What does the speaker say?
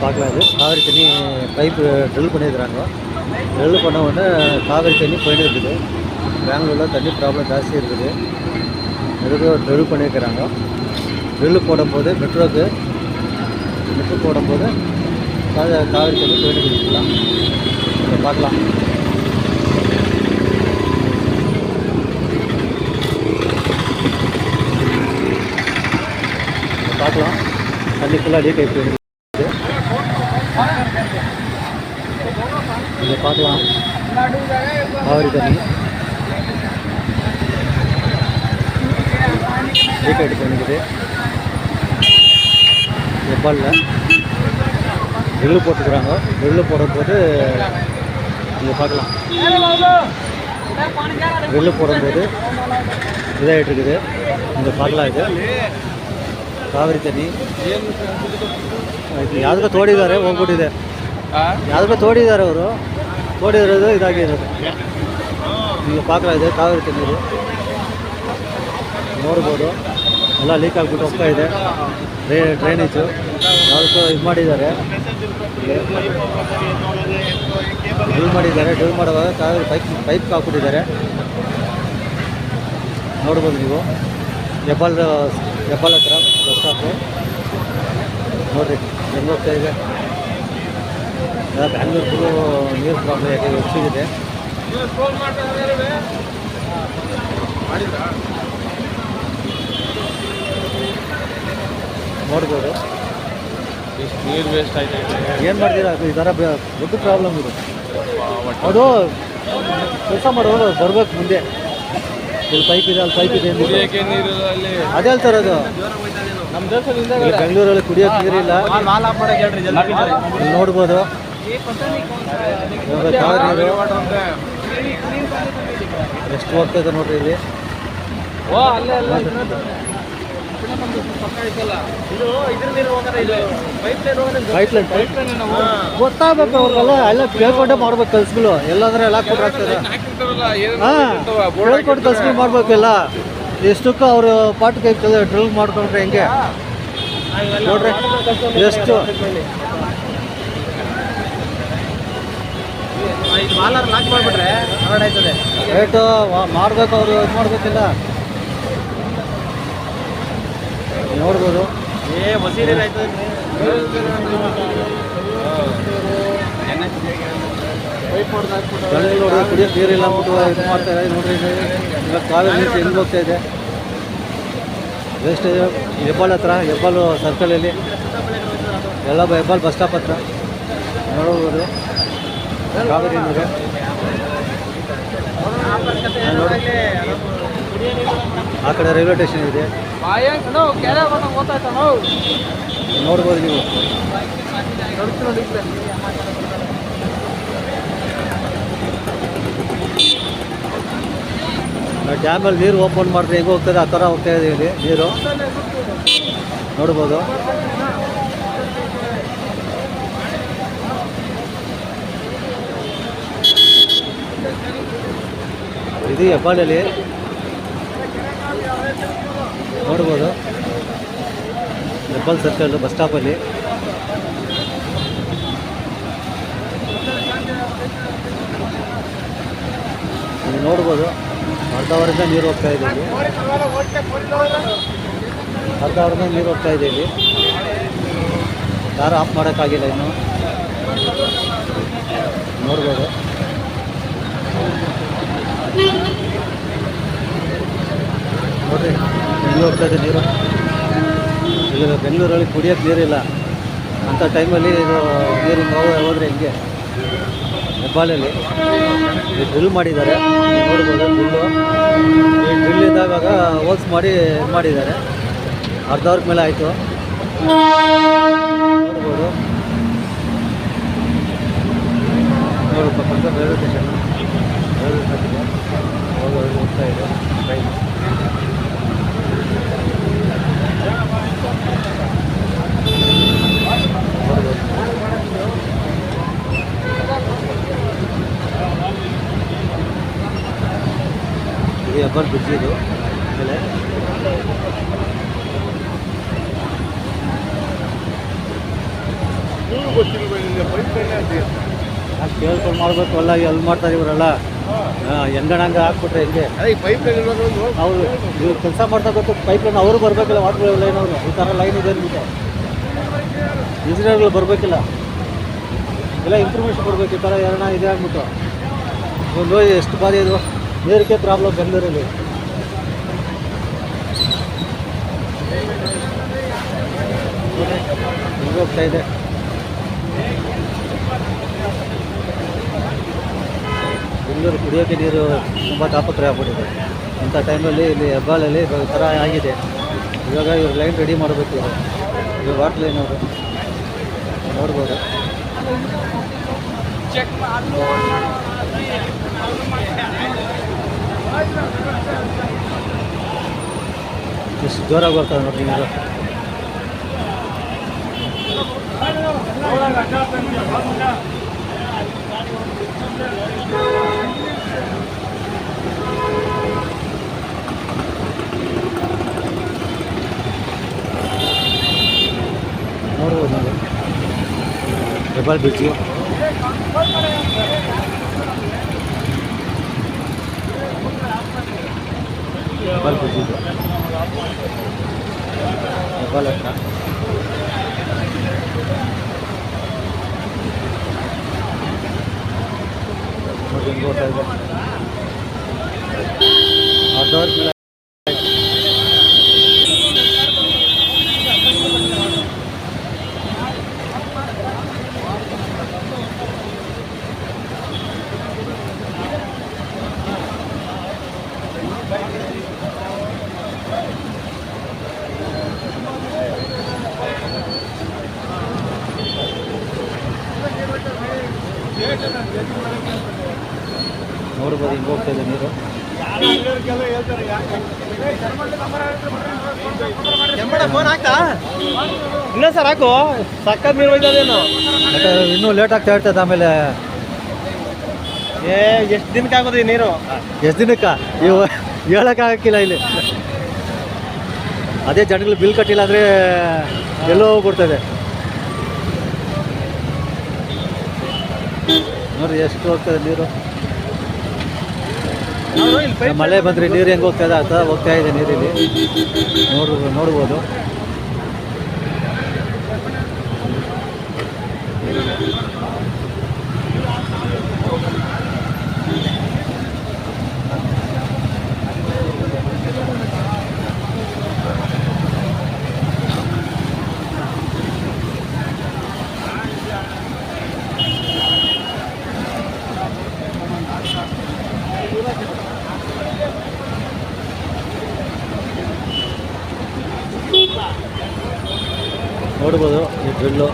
பார்க்கலாம். இது காவிரி தண்ணி பைப்பு ட்ரில் பண்ணியிருக்கிறாங்க. ட்ரில் பண்ண உடனே காவிரி தண்ணி போயிட்டு இருக்குது. பெங்களூரில் தண்ணி ப்ராப்ளம் ஜாஸ்தி இருக்குது. எதுக்கு ட்ரில் பண்ணியிருக்கிறாங்க. ட்ரில் போடும்போது மெட்ரோ போடும்போது காவிரி தண்ணி போயிட்டு இருக்குதுலாம் பார்க்கலாம். பார்க்கலாம் தண்ணி ஃபுல்லாக லீக் ஆகி போயிடுது. இதை பார்க்கலாம் காவிரி தண்ணி லீக் ஆகிட்டு போயிருக்குது. எப்பாலில் ட்ரில்லு போட்டுக்கிறாங்க. ட்ரில்லு போடும்போது இங்கே பார்க்கலாம். ட்ரில்லு போடும்போது இதாகிட்டு இருக்குது. இங்கே பார்க்கலாம். ಇದು ಕಾವೇರಿ ತಣ್ಣಿ ಯಾವುದಕ್ಕೂ ತೋಡಿದ್ದಾರೆ, ಹೋಗ್ಬಿಟ್ಟಿದೆ. ಯಾವುದಕ್ಕೂ ತೋಡಿದ್ದಾರೆ ಅವರು. ತೋಡಿರೋದು ಇದಾಗಿರೋದು. ಈಗ ಪಾಕಲ ಇದೆ ಕಾವೇರಿ ತಣ್ಣೀರು ನೋಡ್ಬೋದು. ಎಲ್ಲ ಲೀಕ್ ಆಗಿಬಿಟ್ಟು ಹೋಗ್ತಾ ಇದೆ. ಡ್ರೈನೇಜು ಯಾವುದಕ್ಕೂ ಇದು ಮಾಡಿದ್ದಾರೆ. ಡ್ರಿಲ್ ಮಾಡುವಾಗ ಕಾವೇರಿ ಪೈಪ್ ಹಾಕ್ಬಿಟ್ಟಿದ್ದಾರೆ. ನೋಡ್ಬೋದು ನೀವು. ಹೆಬ್ಬಾಲ್ ಹತ್ರ ಬಸ್ ಸ್ಟಾಪು ನೋಡಿರಿ ಹೆಂಗೆ ಹೋಗ್ತಾ ಇದೆ. ಬ್ಯಾಂಗ್ಳೂರು ನೀರು ಪ್ರಾಬ್ಲಮ್ ಯಾಕೆ ಹೆಚ್ಚಿಗಿದೆ. ನೋಡ್ಬೋದು ನೀರು ವೇಸ್ಟ್ ಆಯ್ತು. ಏನು ಮಾಡ್ತೀರಾ, ಈ ಥರ ದೊಡ್ಡ ಪ್ರಾಬ್ಲಮ್ ಇದು. ಅದು ಕೆಲಸ ಮಾಡೋರು ಬರ್ಬೇಕು ಮುಂದೆ. ಇಲ್ಲಿ ಪೈಪ್ ಇದೆ, ಅಲ್ಲಿ ಪೈಪ್ ಇದೆ. ಅದೇ ಹೇಳ್ತಾರೆ. ಅದು ನಮ್ಮ ದೇಶದಿಂದ ಬೆಂಗಳೂರಲ್ಲಿ ಕುಡಿಯೋಕೆ ನೀರಿಲ್ಲ. ಇಲ್ಲಿ ನೋಡ್ಬೋದು ಕಾವೇರಿ ನೀರು ಎಷ್ಟು ಹೋಗ್ತದೆ ನೋಡ್ರಿ. ಇಲ್ಲಿ ಗೊತ್ತಾಗಬೇಕು ಅವ್ರಿಗೆಲ್ಲ. ಎಲ್ಲ ಕೇಳ್ಕೊಂಡೆ ಮಾಡ್ಬೇಕು ಕೆಲ್ಸಗಳು. ಎಲ್ಲಂದ್ರೆ ಎಲ್ಲ ಕೊಟ್ಟಾಗ್ತದೆ. ಹಾಂ, ಹೇಳ್ಕೊಟ್ಟು ಕೆಲ್ಸಗಳು ಮಾಡ್ಬೇಕು. ಎಲ್ಲ ಎಷ್ಟಕ್ಕೂ ಅವರು ಪಾಠಕ್ಕೆ ಡ್ರಿಲ್ ಮಾಡ್ಕೊಂಡ್ರೆ ಹೆಂಗೆ ನೋಡ್ರಿ. ಎಷ್ಟು ರೇಟು ಮಾಡ್ಬೇಕು. ಅವರು ಇದು ಮಾಡ್ಬೇಕಿಲ್ಲ. ನೋಡ್ಬೋದು ಬೆಂಗಳೂರು ಕುಡಿಯೋಕೆ ನೀರಿಲ್ಲ ಅಂದ್ಬಿಟ್ಟು ಇದು ಮಾಡ್ತಾರೆ. ನೋಡ್ರಿ ಇವಾಗ ಕಾವೇರಿ ನೀರು ಹೆಂಗೆ ಹೋಗ್ತಾ ಇದೆ. ವೇಸ್ಟ್ ಇದೆ. ಹೆಬ್ಬಾಲ್ ಹತ್ರ, ಹೆಬ್ಬಾಲು ಸರ್ಕಲಲ್ಲಿ ಎಲ್ಲ ಹೆಬ್ಬಾಲ್ ಬಸ್ ಸ್ಟಾಪ್ ಹತ್ರ ನೋಡ್ಬೋದು ಕಾವೇರಿ ನೀರು. ಆ ಕಡೆ ರೈಲ್ವೆ ಸ್ಟೇಷನ್ ಇದೆ, ನೋಡ್ಬೋದು ನೀವು. ಡ್ಯಾಮಲ್ಲಿ ನೀರು ಓಪನ್ ಮಾಡಿದ್ರೆ ಹೆಂಗೆ ಹೋಗ್ತದೆ ಆ ಥರ ಹೋಗ್ತಾ ಇದೆ ಇಲ್ಲಿ ನೀರು. ನೋಡ್ಬೋದು. ಇದು ಹೆಬ್ಬಾಳಲ್ಲಿ ನೋಡ್ಬೋದು. ಹೆಬ್ಬಾಲ್ ಸರ್ಕಲ್ ಬಸ್ ಸ್ಟಾಪಲ್ಲಿ ನೀವು ನೋಡ್ಬೋದು. ಅರ್ಧ ಅವರಿಂದ ನೀರು ಹೋಗ್ತಾ ಇದೆ ಇಲ್ಲಿ. ಅರ್ಧ ಅವರಿಂದ ನೀರು ಹೋಗ್ತಾ ಇದೆ ಇಲ್ಲಿ. ಯಾರು ಆಫ್ ಮಾಡೋಕ್ಕಾಗಿಲ್ಲ ಇನ್ನು. ನೋಡ್ಬೋದು. ನೋಡಿರಿ ಹೆಂಗೆ ಹೋಗ್ತಾ ಇದೆ ನೀರು. ಈಗ ಬೆಂಗಳೂರಲ್ಲಿ ಕುಡಿಯೋಕ್ಕೆ ನೀರಿಲ್ಲ ಅಂಥ ಟೈಮಲ್ಲಿ ಇದು ನೀರು ಹೋದರೆ ಹೆಂಗೆ. ಹೆಬ್ಬಾಳಲ್ಲಿ ಡ್ರಿಲ್ ಮಾಡಿದ್ದಾರೆ, ನೋಡ್ಬೋದು. ಈ ಡ್ರಿಲ್ ಇದ್ದಾಗ ಹೋಲ್ಸ್ ಮಾಡಿ ಇದು ಮಾಡಿದ್ದಾರೆ. ಅರ್ಧ ಅವರ್ ಮೇಲೆ ಆಯಿತು. ನೋಡ್ಬೋದು. ಪಕ್ಕ ರೈಲ್ವೆ ಸ್ಟೇಷನ್ ಹೋಗ್ತಾ ಇದೆ ಟ್ರೈನ್. ಇದು ಹೆಬ್ಬಾಲ್ ಬ್ರಿಡ್ಜ್. ಇದು ಆಮೇಲೆ ಅಷ್ಟು ಕೇಳ್ಕೊಂಡು ಮಾಡಬೇಕು ಅಲ್ಲ, ಎಲ್ಲಿ ಮಾಡ್ತಾರೆ ಇವರೆಲ್ಲ. ಹೆಂಗಣಂಗ ಹಾಕ್ಬಿಟ್ರೆ ಹೆಂಗೆ ಅವರು ಇವ್ರು ಕೆಲಸ ಮಾಡ್ತಾ ಗೊತ್ತು. ಪೈಪ್ ಲೈನ್ ಅವರು ಬರಬೇಕಿಲ್ಲ, ವಾಟರ್ ಲೈನ್ ಅವರು ಈ ಥರ ಲೈನ್ ಇದೆ ಅಂದ್ಬಿಟ್ಟು ಇಂಜಿನಿಯರ್ಗಳು ಬರಬೇಕಿಲ್ಲ, ಎಲ್ಲ ಇನ್ಫಾರ್ಮೇಷನ್ ಕೊಡಬೇಕು. ಈ ಥರ ಏನೋ ಇದೆ ಆಗ್ಬಿಟ್ಟು ಒಂದು ಎಷ್ಟು ಬಾರಿ ಇದು ನೀರಿಗೆ ಪ್ರಾಬ್ಲಮ್ ಬೆಂಗಳೂರಲ್ಲಿ. ಹಿಂಗೆ ಹೋಗ್ತಾ ಇದೆ. ಬೆಂಗಳೂರು ಕುಡಿಯೋಕ್ಕೆ ನೀರು ತುಂಬ ತಾಪತ್ರೆ ಆಗ್ಬಿಟ್ಟಿದೆ. ಅಂಥ ಟೈಮಲ್ಲಿ ಇಲ್ಲಿ ಹೆಬ್ಬಾಳಲ್ಲಿ ಈ ಥರ ಆಗಿದೆ. ಇವಾಗ ಇವ್ರು ಲೈನ್ ರೆಡಿ ಮಾಡಬೇಕು. ಇವರು ವಾಟರ್ ಲೈನ್ ಅವರು ನೋಡ್ಬೋದು. ಎಷ್ಟು ಜೋರಾಗಿ ಬರ್ತಾರೆ ನೋಡ್ರಿ ನೀರು. ನೋಡ್ಬೋದು ನೀವು ಹೆಬ್ಬಾಳ್ ಬೀಚು. ಹೆಬ್ಬಾಳ್ ಬೀಚ್ ಇದು ಹೆಬ್ಬಾಳ್ ಹತ್ರ. ನೋಡಿ ಹೆಂಗೆ ಹೋಗ್ತಾ ಇದೆ. ಅರ್ಧವರ್ ಮೇಲೆ ನೋಡ್ಬೋದು ಹಿಂಗೆ ಹೋಗ್ತಾ ಇದೆ ನೀರು. ಇಲ್ಲ ಸರ್ ಹಾಕು ಸಕ್ಕತ್ ನೀರು ಹೋಯ್ತದೇನು. ಇನ್ನೂ ಲೇಟ್ ಆಗ್ತಾ ಇರ್ತದೆ. ಆಮೇಲೆ ಎಷ್ಟು ದಿನಕ್ಕೆ ಆಗೋದು ಈ ನೀರು? ಎಷ್ಟು ದಿನಕ್ಕೆ ಇವು ಹೇಳೋಕ್ಕಾಗಕ್ಕಿಲ್ಲ ಇಲ್ಲಿ. ಅದೇ ಜನಗಳು ಬಿಲ್ ಕಟ್ಟಿಲ್ಲ ಅಂದರೆ ಎಲ್ಲೋ ಹೋಗ್ಬಿಡ್ತದೆ. ನೋಡಿ ಎಷ್ಟು ಹೋಗ್ತದೆ ನೀರು. ಮಳೆ ಬಂದರೆ ನೀರು ಹೆಂಗೆ ಹೋಗ್ತಾ ಇದೆ ಆ ಹೋಗ್ತಾ ಇದೆ ನೀರಿಲ್ಲಿ ನೋಡ್ಬೋದು. ನೋಡ್ಬೋದು ಈ ಡ್ರಿಲ್ಲು